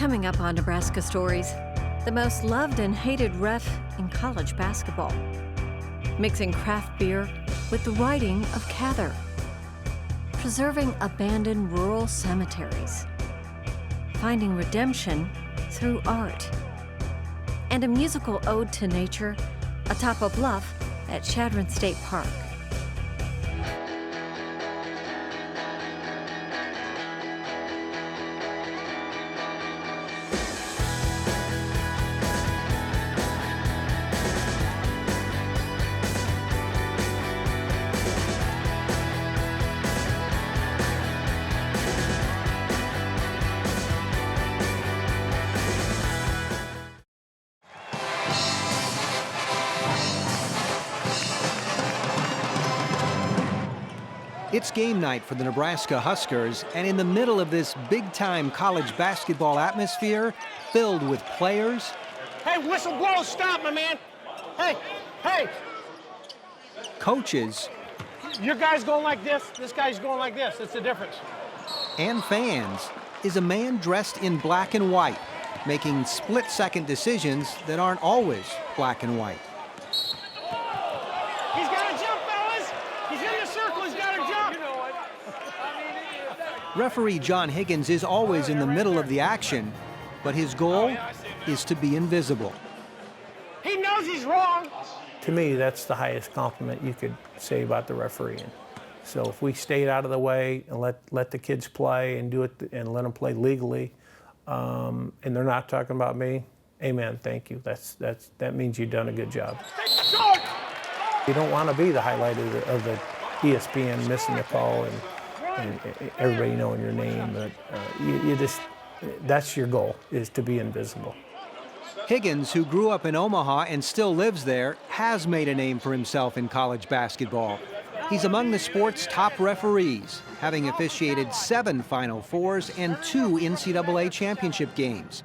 Coming up on Nebraska Stories, the most loved and hated ref in college basketball. Mixing craft beer with the writing of Cather. Preserving abandoned rural cemeteries. Finding redemption through art. And a musical ode to nature atop a bluff at Chadron State Park. It's game night for the Nebraska Huskers, and in the middle of this big-time college basketball atmosphere filled with players. Hey, whistleblower, stop, my man. Hey. Coaches. Your guy's going like this guy's going like this. It's the difference. And fans is a man dressed in black and white, making split-second decisions that aren't always black and white. He's got to jump, fellas. He's in the circle. He's got to jump. You know it. Referee John Higgins is always in the middle of the action, but his goal is to be invisible. He knows he's wrong. To me, that's the highest compliment you could say about the refereeing. So if we stayed out of the way and let the kids play and do it and let them play legally, and they're not talking about me, amen, thank you. That means you've done a good job. You don't want to be the highlight of the ESPN missing the call and everybody knowing your name, but that's your goal, is to be invisible. Higgins, who grew up in Omaha and still lives there, has made a name for himself in college basketball. He's among the sport's top referees, having officiated 7 Final Fours and 2 NCAA championship games.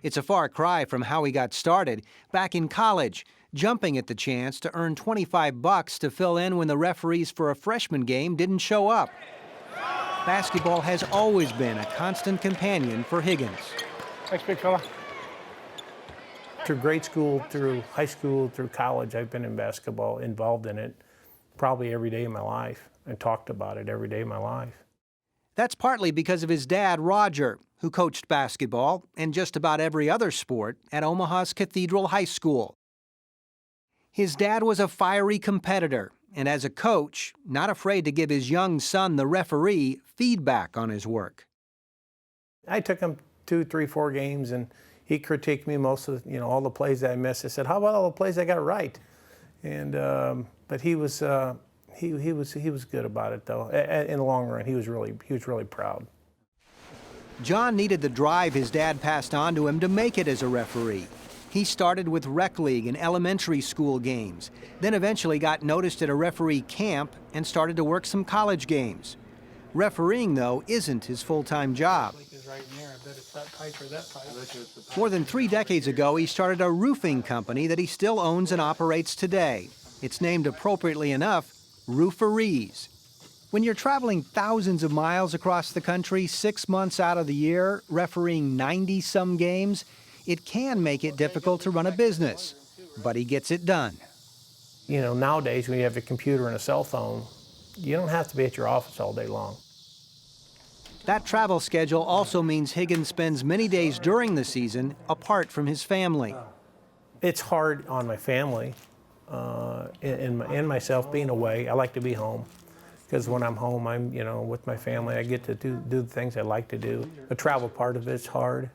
It's a far cry from how he got started back in college, jumping at the chance to earn $25 to fill in when the referees for a freshman game didn't show up. Basketball has always been a constant companion for Higgins. Thanks, big fella. Through grade school, through high school, through college, I've been in basketball, involved in it probably every day of my life, and talked about it every day of my life. That's partly because of his dad, Roger, who coached basketball and just about every other sport at Omaha's Cathedral High School. His dad was a fiery competitor, and as a coach, not afraid to give his young son, the referee, feedback on his work. I took him 2, 3, 4 games, and he critiqued me most of, all the plays that I missed. I said, "How about all the plays I got right?" And but he was good about it though. In the long run, he was really proud. John needed the drive his dad passed on to him to make it as a referee. He started with rec league and elementary school games, then eventually got noticed at a referee camp and started to work some college games. Refereeing, though, isn't his full-time job. More than 3 decades ago, he started a roofing company that he still owns and operates today. It's named appropriately enough, Rooferees. When you're traveling thousands of miles across the country 6 months out of the year, refereeing 90-some games, it can make it difficult to run a business, but he gets it done. Nowadays when you have a computer and a cell phone, you don't have to be at your office all day long. That travel schedule also means Higgins spends many days during the season apart from his family. It's hard on my family and myself being away. I like to be home because when I'm home, I'm with my family. I get to do the things I like to do. The travel part of it's hard.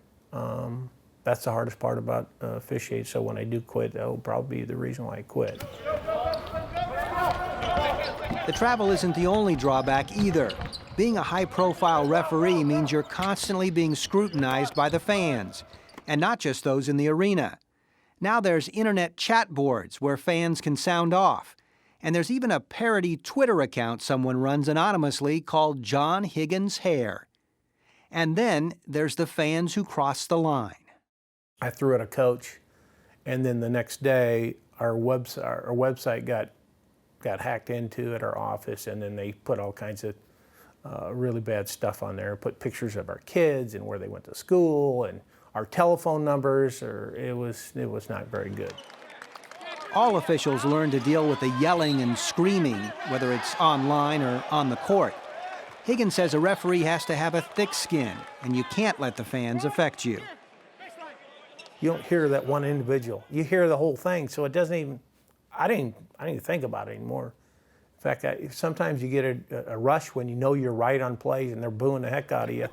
That's the hardest part about officiating. So when I do quit, that'll probably be the reason why I quit. The travel isn't the only drawback either. Being a high-profile referee means you're constantly being scrutinized by the fans, and not just those in the arena. Now there's internet chat boards where fans can sound off, and there's even a parody Twitter account someone runs anonymously called John Higgins Hair. And then there's the fans who cross the line. I threw at a coach, and then the next day our website got hacked into at our office, and then they put all kinds of really bad stuff on there, put pictures of our kids and where they went to school and our telephone numbers, or it was not very good. All officials learn to deal with the yelling and screaming, whether it's online or on the court. Higgins says a referee has to have a thick skin, and you can't let the fans affect you. You don't hear that one individual. You hear the whole thing, so it doesn't even, I didn't even think about it anymore. In fact, sometimes you get a rush when you know you're right on plays and they're booing the heck out of you.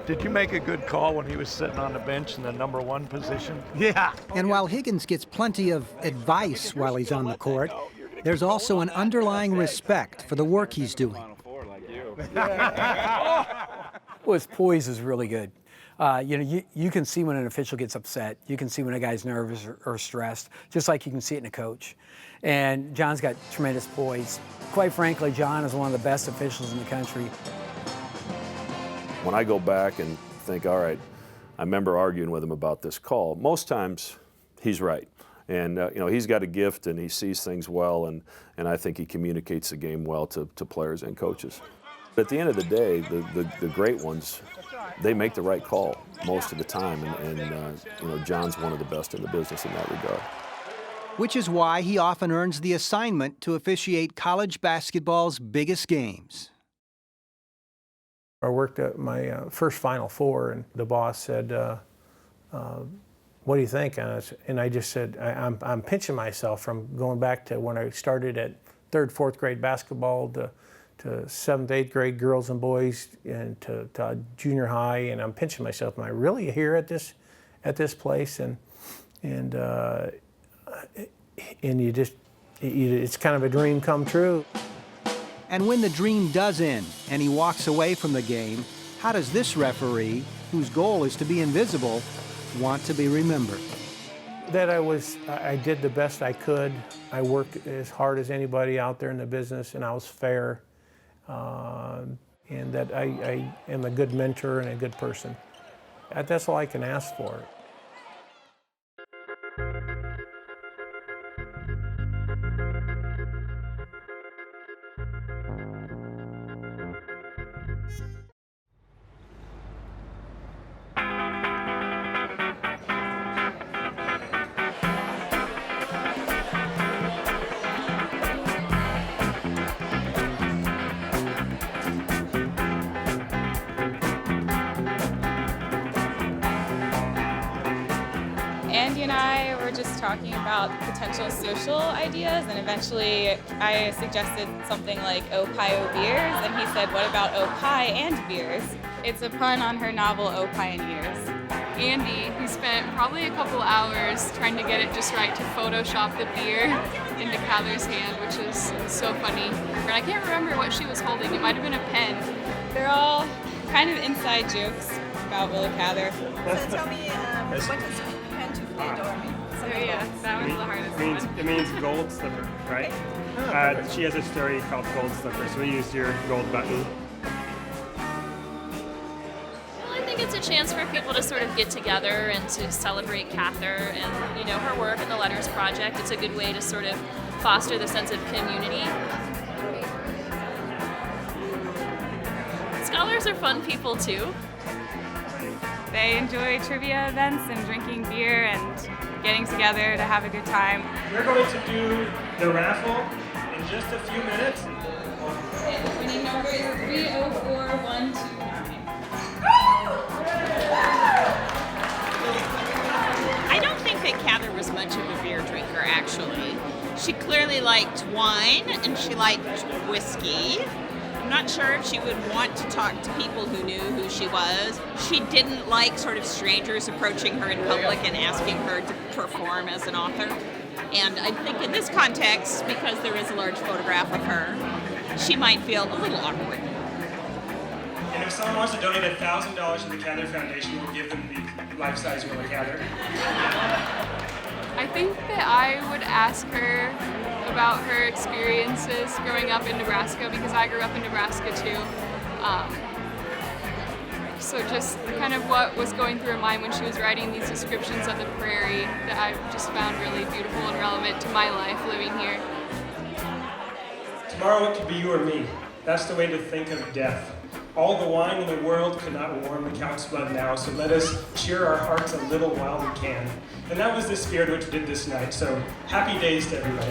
Did you make a good call when he was sitting on the bench in the number 1 position? Yeah. And while Higgins gets plenty of advice while he's on the court, there's also an underlying respect for the work he's doing. Well, his poise is really good. You can see when an official gets upset. You can see when a guy's nervous or stressed, just like you can see it in a coach. And John's got tremendous poise. Quite frankly, John is one of the best officials in the country. When I go back and think, all right, I remember arguing with him about this call, most times he's right. And he's got a gift and he sees things well, and I think he communicates the game well to players and coaches. But at the end of the day, the great ones, they make the right call most of the time, and John's one of the best in the business in that regard. Which is why he often earns the assignment to officiate college basketball's biggest games. I worked at my first Final Four, and the boss said, what do you think? And I just said, I'm pinching myself from going back to when I started at 3rd, 4th grade basketball to 7th, 8th grade girls and boys, and to junior high, and I'm pinching myself. Am I really here at this place? And it's kind of a dream come true. And when the dream does end and he walks away from the game, how does this referee, whose goal is to be invisible, want to be remembered? That I did the best I could. I worked as hard as anybody out there in the business, and I was fair. And that I am a good mentor and a good person. That's all I can ask for. Andy and I were just talking about potential social ideas, and eventually I suggested something like Ohio beers, and he said, what about Opie and beers? It's a pun on her novel O Pioneers. Andy, who spent probably a couple hours trying to get it just right to Photoshop the beer into Cather's hand, which is so funny. And I can't remember what she was holding. It might have been a pen. They're all kind of inside jokes about Willa Cather. So tell me, what does pen to play door mean? So yeah, that was the hardest one. It means gold slipper, right? She has a story called Gold Slipper, so we used your gold button. Well, I think it's a chance for people to sort of get together and to celebrate Cather and, her work in the Letters Project. It's a good way to sort of foster the sense of community. Scholars are fun people too. They enjoy trivia events and drinking beer and getting together to have a good time. We're going to do the raffle in just a few minutes. Okay, the winning number is 304129. I don't think that Cather was much of a beer drinker, actually. She clearly liked wine and she liked whiskey. I'm not sure if she would want to talk to people who knew who she was. She didn't like sort of strangers approaching her in public and asking her to perform as an author. And I think in this context, because there is a large photograph of her, she might feel a little awkward. And if someone wants to donate $1,000 to the Cather Foundation, we'll give them the life-size Willa Cather. I think that I would ask her about her experiences growing up in Nebraska, because I grew up in Nebraska too. So just kind of what was going through her mind when she was writing these descriptions of the prairie that I just found really beautiful and relevant to my life living here. Tomorrow it could be you or me. That's the way to think of death. All the wine in the world could not warm the Count's blood now, so let us cheer our hearts a little while we can. And that was the spirit which we did this night, so happy days to everybody.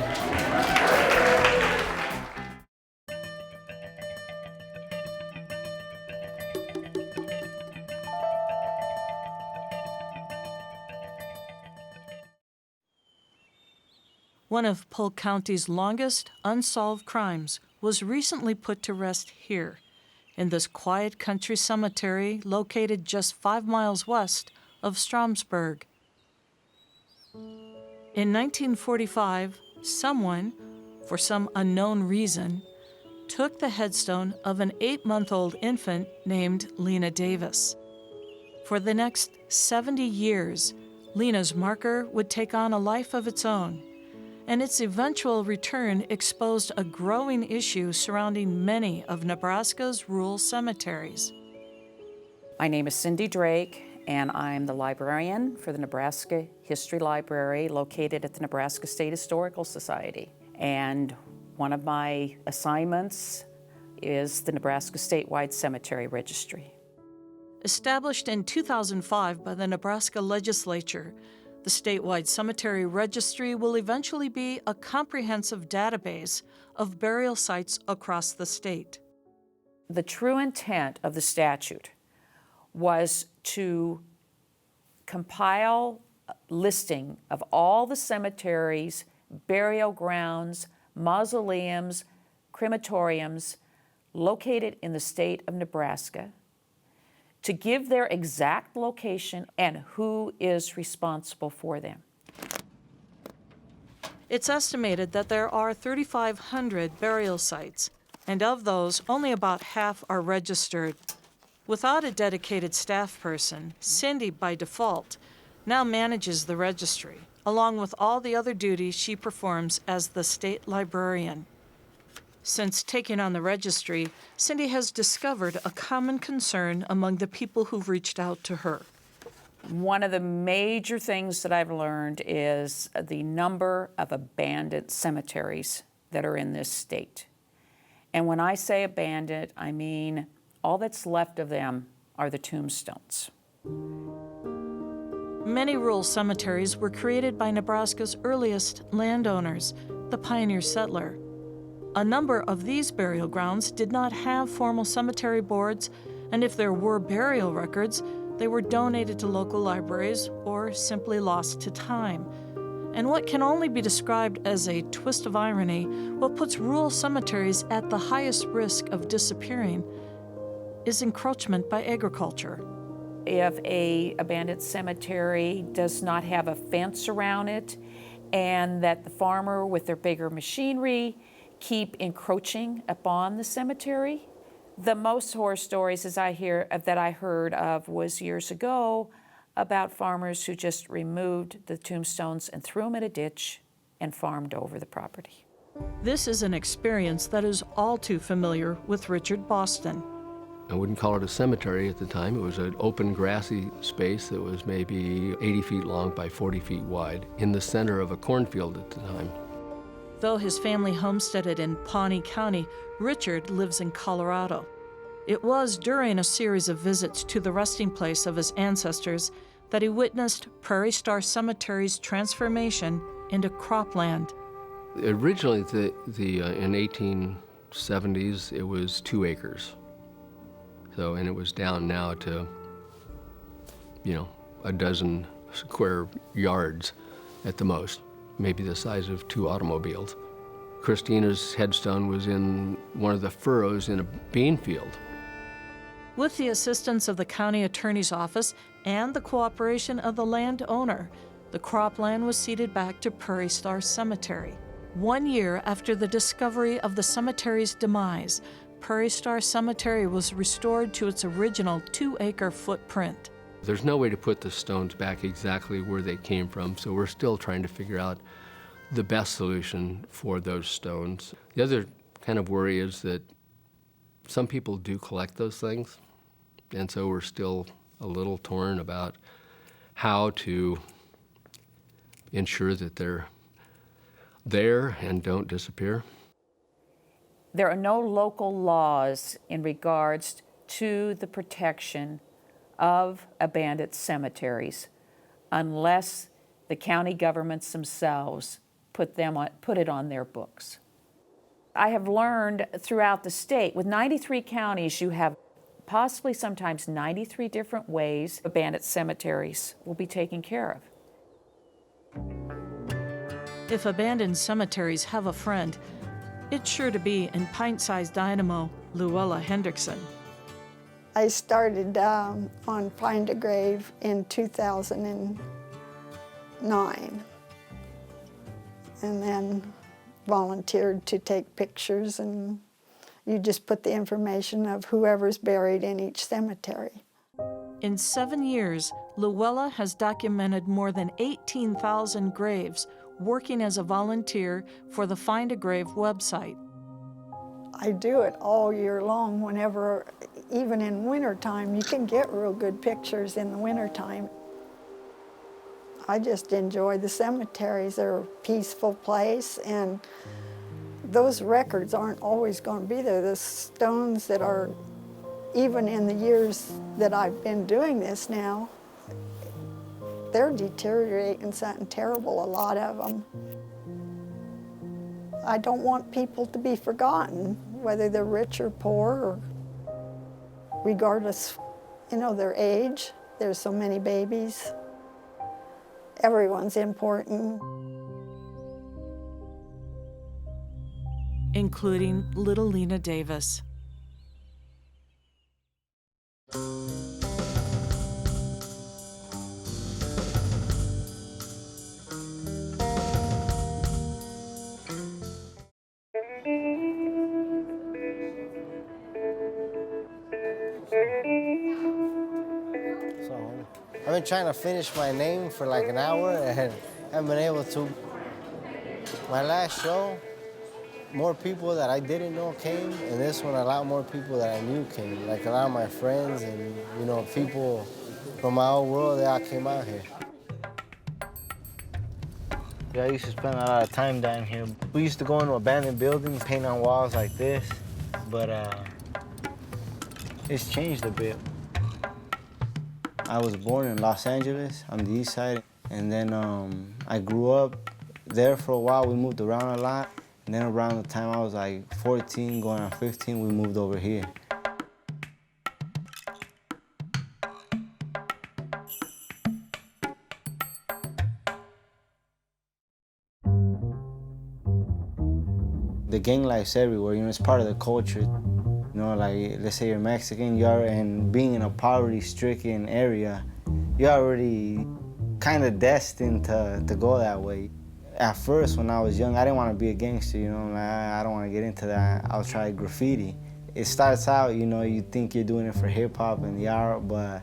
One of Polk County's longest unsolved crimes was recently put to rest here, in this quiet country cemetery located just 5 miles west of Stromsburg. In 1945, someone, for some unknown reason, took the headstone of an 8-month-old infant named Lena Davis. For the next 70 years, Lena's marker would take on a life of its own, and its eventual return exposed a growing issue surrounding many of Nebraska's rural cemeteries. My name is Cindy Drake, and I'm the librarian for the Nebraska History Library located at the Nebraska State Historical Society. And one of my assignments is the Nebraska Statewide Cemetery Registry. Established in 2005 by the Nebraska legislature, the statewide cemetery registry will eventually be a comprehensive database of burial sites across the state. The true intent of the statute was to compile a listing of all the cemeteries, burial grounds, mausoleums, crematoriums located in the state of Nebraska, to give their exact location and who is responsible for them. It's estimated that there are 3,500 burial sites, and of those, only about half are registered. Without a dedicated staff person, Cindy, by default, now manages the registry, along with all the other duties she performs as the state librarian. Since taking on the registry, Cindy has discovered a common concern among the people who've reached out to her. One of the major things that I've learned is the number of abandoned cemeteries that are in this state. And when I say abandoned, I mean all that's left of them are the tombstones. Many rural cemeteries were created by Nebraska's earliest landowners, the pioneer settler. A number of these burial grounds did not have formal cemetery boards, and if there were burial records, they were donated to local libraries or simply lost to time. And what can only be described as a twist of irony, what puts rural cemeteries at the highest risk of disappearing, is encroachment by agriculture. If an abandoned cemetery does not have a fence around it, and that the farmer with their bigger machinery keep encroaching upon the cemetery. The most horror stories that I heard of was years ago about farmers who just removed the tombstones and threw them in a ditch and farmed over the property. This is an experience that is all too familiar with Richard Boston. I wouldn't call it a cemetery at the time. It was an open grassy space that was maybe 80 feet long by 40 feet wide in the center of a cornfield at the time. Though his family homesteaded in Pawnee County, Richard lives in Colorado. It was during a series of visits to the resting place of his ancestors that he witnessed Prairie Star Cemetery's transformation into cropland. Originally, in 1870s, it was 2 acres. And it was down now to, a dozen square yards at the most, maybe the size of 2 automobiles. Christina's headstone was in one of the furrows in a bean field. With the assistance of the county attorney's office and the cooperation of the landowner, the cropland was ceded back to Prairie Star Cemetery. 1 year after the discovery of the cemetery's demise, Prairie Star Cemetery was restored to its original 2-acre footprint. There's no way to put the stones back exactly where they came from, so we're still trying to figure out the best solution for those stones. The other kind of worry is that some people do collect those things, and so we're still a little torn about how to ensure that they're there and don't disappear. There are no local laws in regards to the protection of abandoned cemeteries unless the county governments themselves put it on their books. I have learned throughout the state, with 93 counties, you have possibly sometimes 93 different ways abandoned cemeteries will be taken care of. If abandoned cemeteries have a friend, it's sure to be in pint-sized dynamo Luella Hendrickson. I started on Find a Grave in 2009, and then volunteered to take pictures, and you just put the information of whoever's buried in each cemetery. In 7 years, Luella has documented more than 18,000 graves, working as a volunteer for the Find a Grave website. I do it all year long whenever, even in wintertime, you can get real good pictures in the wintertime. I just enjoy the cemeteries. They're a peaceful place, and those records aren't always going to be there. The stones that are, even in the years that I've been doing this now, they're deteriorating something terrible, a lot of them. I don't want people to be forgotten, whether they're rich or poor, or regardless, their age. There's so many babies. Everyone's important. Including little Lena Davis. I've been trying to finish my name for like an hour and haven't been able to. My last show, more people that I didn't know came, and this one, a lot more people that I knew came. Like a lot of my friends and, people from my whole world, they all came out here. Yeah, I used to spend a lot of time down here. We used to go into abandoned buildings, paint on walls like this, but it's changed a bit. I was born in Los Angeles on the east side, and then I grew up there for a while. We moved around a lot, and then around the time I was like 14, going on 15, we moved over here. The gang life's everywhere, it's part of the culture. Like, let's say you're Mexican, and being in a poverty-stricken area, you're already kind of destined to go that way. At first, when I was young, I didn't want to be a gangster, I don't want to get into that. I'll try graffiti. It starts out, you think you're doing it for hip-hop and the art, but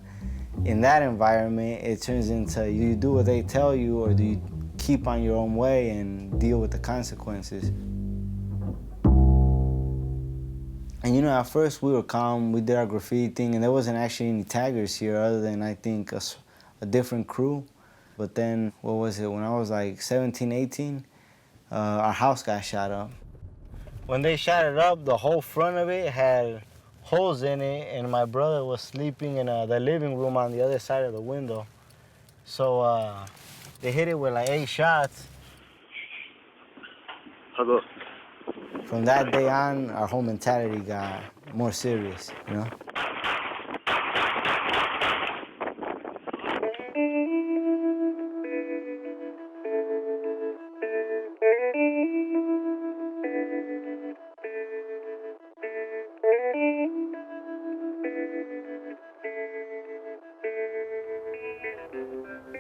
in that environment, it turns into you do what they tell you, or do you keep on your own way and deal with the consequences. And at first we were calm, we did our graffiti thing, and there wasn't actually any taggers here other than, I think, a different crew. But then, when I was like 17, 18, our house got shot up. When they shot it up, the whole front of it had holes in it, and my brother was sleeping in the living room on the other side of the window. So they hit it with like 8 shots. Hello. From that day on, our whole mentality got more serious,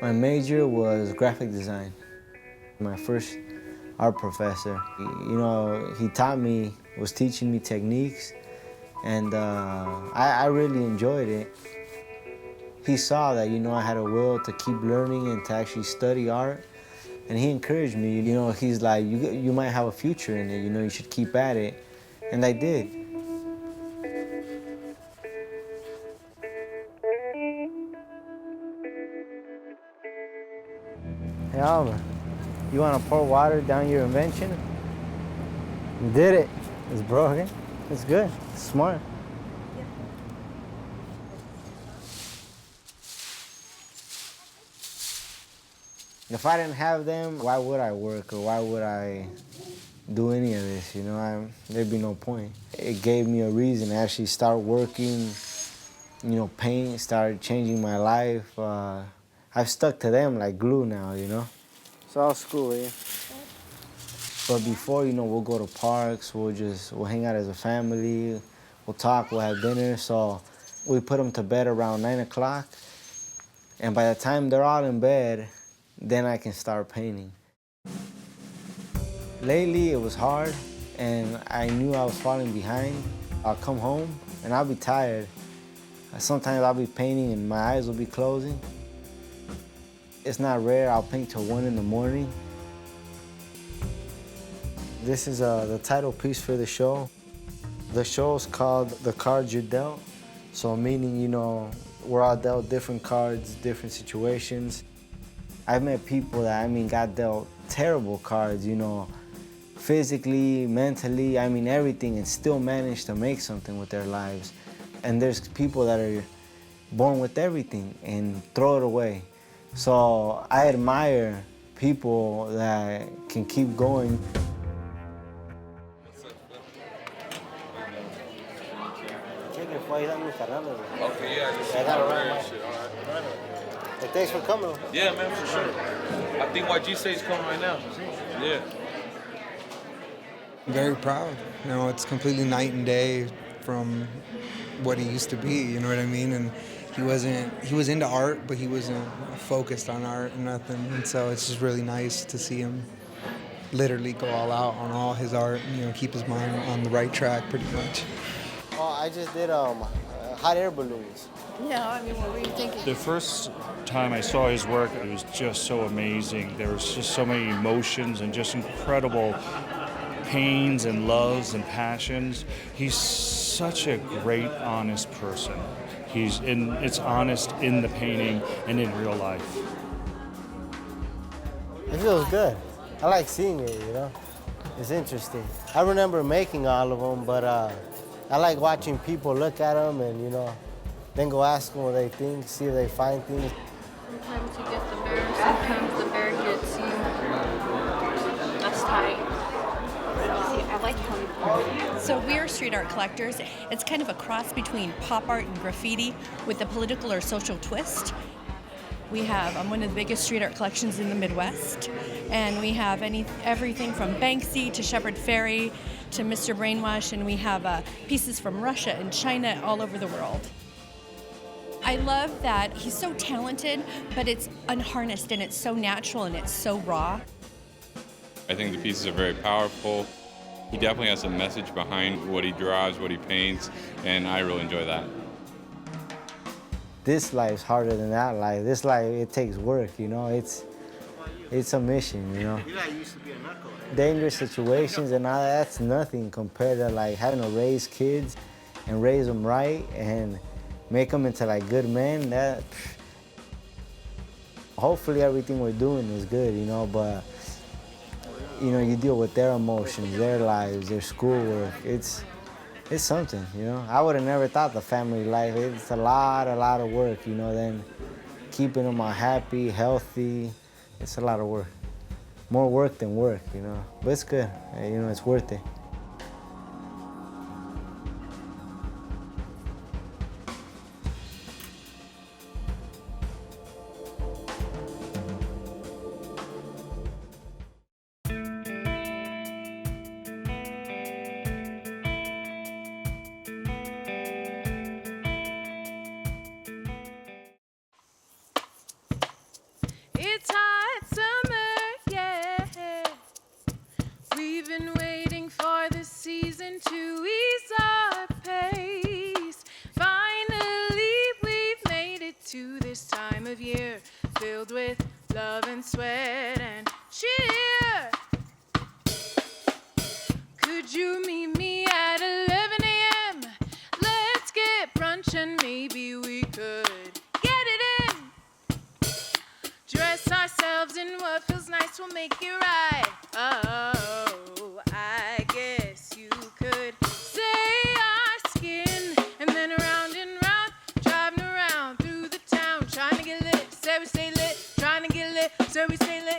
My major was graphic design. My first art professor, he taught me, was teaching me techniques, and I really enjoyed it. He saw that, I had a will to keep learning and to actually study art, and he encouraged me, he's like, you might have a future in it, you should keep at it, and I did. Hey, Alvin. You want to pour water down your invention? You did it. It's broken. It's good. It's smart. If I didn't have them, why would I work or why would I do any of this, you know? There'd be no point. It gave me a reason to actually start working, you know, paint, start changing my life. I've stuck to them like glue now, you know? It's all school, yeah. But before, you know, we'll go to parks, we'll hang out as a family, we'll talk, we'll have dinner. So we put them to bed around 9 o'clock. And by the time they're all in bed, then I can start painting. Lately, it was hard, and I knew I was falling behind. I'll come home, and I'll be tired. Sometimes I'll be painting, and my eyes will be closing. It's not rare, I'll paint till 1 in the morning. This is the title piece for the show. The show is called The Cards You're Dealt. So meaning, you know, we're all dealt different cards, different situations. I've met people that, I mean, got dealt terrible cards, you know, physically, mentally, I mean, everything, and still managed to make something with their lives. And there's people that are born with everything and throw it away. So I admire people that can keep going. Okay, yeah. Thanks for coming. Yeah, man, for sure. I think YG is coming right now. Yeah. I'm very proud. You know, it's completely night and day from what he used to be, you know what I mean? And he was into art, but he wasn't focused on art and nothing. And so it's just really nice to see him literally go all out on all his art and, you know, keep his mind on the right track pretty much. Oh, I just did hot air balloons. Yeah, I mean, what were you thinking? The first time I saw his work, it was just so amazing. There was just so many emotions and just incredible pains and loves and passions. He's such a great, honest person. It's honest in the painting and in real life. It feels good. I like seeing it, you know? It's interesting. I remember making all of them, but I like watching people look at them and, you know, then go ask them what they think, see if they find things. Sometimes you get the bear, sometimes the bear gets you. That's tight. I like how So we're street art collectors. It's kind of a cross between pop art and graffiti with a political or social twist. We have one of the biggest street art collections in the Midwest, and we have everything from Banksy to Shepard Fairey to Mr. Brainwash, and we have pieces from Russia and China all over the world. I love that he's so talented, but it's unharnessed and it's so natural and it's so raw. I think the pieces are very powerful. He definitely has a message behind what he draws, what he paints, and I really enjoy that. This life's harder than that life. This life, it takes work, you know? It's a mission, you know? Dangerous situations and all that's nothing compared to like having to raise kids and raise them right and make them into like good men. Hopefully everything we're doing is good, you know, but you know, you deal with their emotions, their lives, their schoolwork. It's something, you know. I would have never thought the family life, it's a lot of work, you know, then keeping them all happy, healthy, it's a lot of work. More work than work, you know, but it's good, you know, it's worth it. It's hot summer, yeah. We've been waiting for the season to ease our pace. Finally, we've made it to this time of year, filled with love and sweat and cheer. Could you meet me at 11 a.m.? Let's get brunch and maybe we could get it in. Dress ourselves in what feels nice, we'll make it right. Oh, I guess you could say our skin. And then around and round, driving around through the town, trying to get lit. Say we stay lit, trying to get lit. Say we stay lit.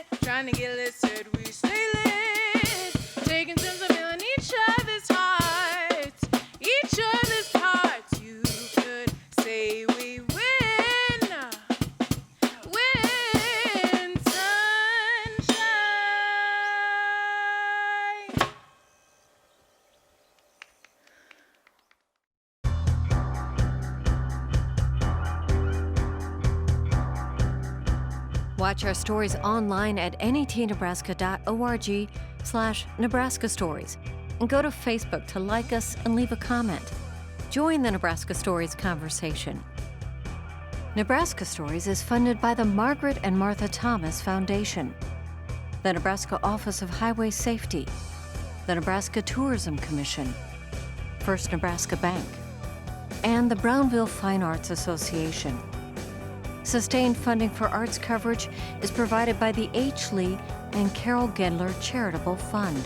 trying to get listed. We stay lit, taking turns of filling each other's hearts, each other's parts. You could say we win, win sunshine. Watch our stories online at netnebraska.org/Nebraska Stories, and go to Facebook to like us and leave a comment. Join the Nebraska Stories conversation. Nebraska Stories is funded by the Margaret and Martha Thomas Foundation, the Nebraska Office of Highway Safety, the Nebraska Tourism Commission, First Nebraska Bank, and the Brownville Fine Arts Association. Sustained funding for arts coverage is provided by the H. Lee and Carol Gedler Charitable Fund.